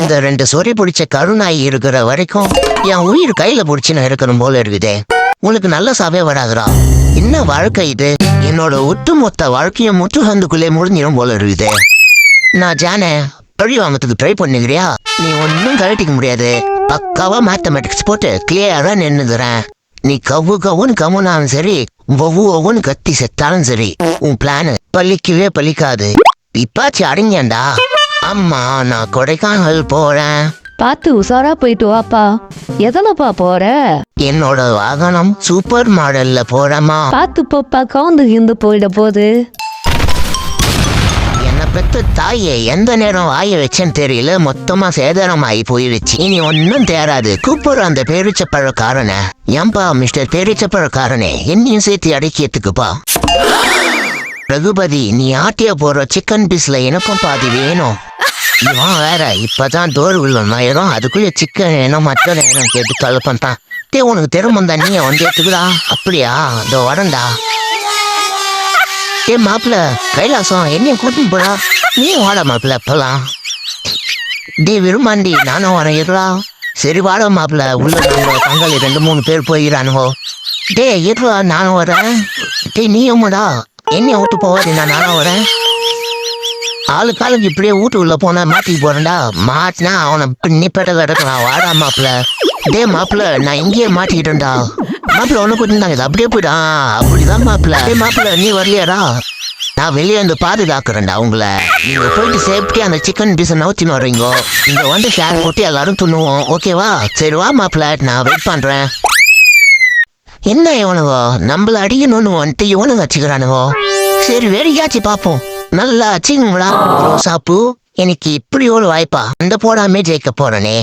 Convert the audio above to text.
இந்த 2 சொறி பிடிச்ச கருநாய் இருக்கிற வரைக்கும் என் உயிர் கையில பிடிச்சு நான் இருக்கணும் போல இருக்குதே. உனக்கு நல்ல சாவே வராதுடா. என்ன வாழ்க்கை இது? என்னோட ஒட்டுமொத்த வாழ்க்கையும் முற்றுகந்துக்குள்ளே முடிஞ்சிடும் போல இருக்குது. நான் ஜானே பழி வாங்கத்துக்கு ட்ரை பண்ணுகிறியா? நீ ஒன்னும் கழட்டிக்க முடியாது. பக்காவா மேத்தமெட்டிக்ஸ் போட்டு கிளியரா நின்னுதுறேன். நீ கவுன்னு கம்முனாலும் சரி, ஒவ்வொன்னு கத்தி செத்தாலும் சரி, உன் பிளான் பலிக்கவே பலிக்காது. இப்பாச்சு அடங்கேண்டா. அம்மா நான் கொடைக்கானல் போறேன். பார்த்து உசாரா போயிட்டு வாப்பா. எதனப்பா போற? என்னோட வாகனம் சூப்பர் மாடல்ல போறேம்மா. பார்த்து போப்பா, கவுந்து போயிட போகுது. என்ன பெத்த தாயே எந்த நேரம் வாய வச்சேன்னு தெரியல, மொத்தமா சேதாரமாயி போயிடுச்சு. இனி ஒன்னும் தேராது. கூப்பிடுற அந்த பேரிச்சப்பழக்காரனை. ஏன்பா மிஸ்டர் பேரிச்சப்பழக்காரனே, என்னையும் சேர்த்து அடக்கியத்துக்குப்பா. ரகுபதி, நீ ஆட்டிய போற சிக்கன் பீஸ்ல எனக்கும் பாதி வேணும். இவன் வேற இப்பதான் டோர் உள்ளோம், அதுக்குள்ள சிக்கன் வேணும் மற்ற வேணும் கேட்டு கலப்பந்தான். உனக்கு திரும்ப நீ வந்து எடுத்துக்குடா. அப்படியா? இதோ வரண்டா. மாப்பிள்ள கைலாசம் என்னையும் கூட்டின்னு போடா. நீ வாட மாப்பிள்ள போலாம். விரும்பாண்டி நானும் வரேன் இருடா. சரி வாட மாப்பிள்ள. உள்ள பங்காளி 2-3 பேர் போயிடானுவோ. இருடா நானும் வரேன். நீயும்டா. என்னைய விட்டு போவாது, நானும் வரேன். ஆளுக்காளுக்கு இப்படியே வீட்டு உள்ள போனா மாட்டிக்கு போறேன்டா. மாட்டினா அவனை பின்னி பெட்ட கிடக்கலாம். வாடா மாப்பிள்ள. மாப்பிள்ள நான் இங்கேயே மாட்டிக்கிட்டேன்டா. மாப்பிள்ள ஒண்ணு கூட்டிருந்தாங்க, அப்படியே போயிடா. அப்படிதான் மாப்பிள்ள. மாப்பிள்ள நீ வரலையாடா? நான் வெளியே வந்து பாதுகாக்கிறேன்டா உங்களை. நீங்க போயிட்டு சேஃப்டியா அந்த சிக்கன் பீஸை நவுத்தின்னு வர்றீங்க. இங்க வந்து ஷேர் போட்டு எல்லாரும் துண்ணுவோம். ஓகேவா? சரி வா மாப்பிள்ள, நான் வெயிட் பண்றேன். என்ன இவனுவோ நம்மள அடிக்கணும்னு வந்துட்டு இவனுங்க வச்சுக்கிறானுவோ. சரி வேடிக்காச்சு பாப்போம். நல்லா அச்சிங்களா ரோசாப்பூ. எனக்கு இப்படி ஒரு வாய்ப்பா அந்த போடாமே ஜெயிக்க போறனே.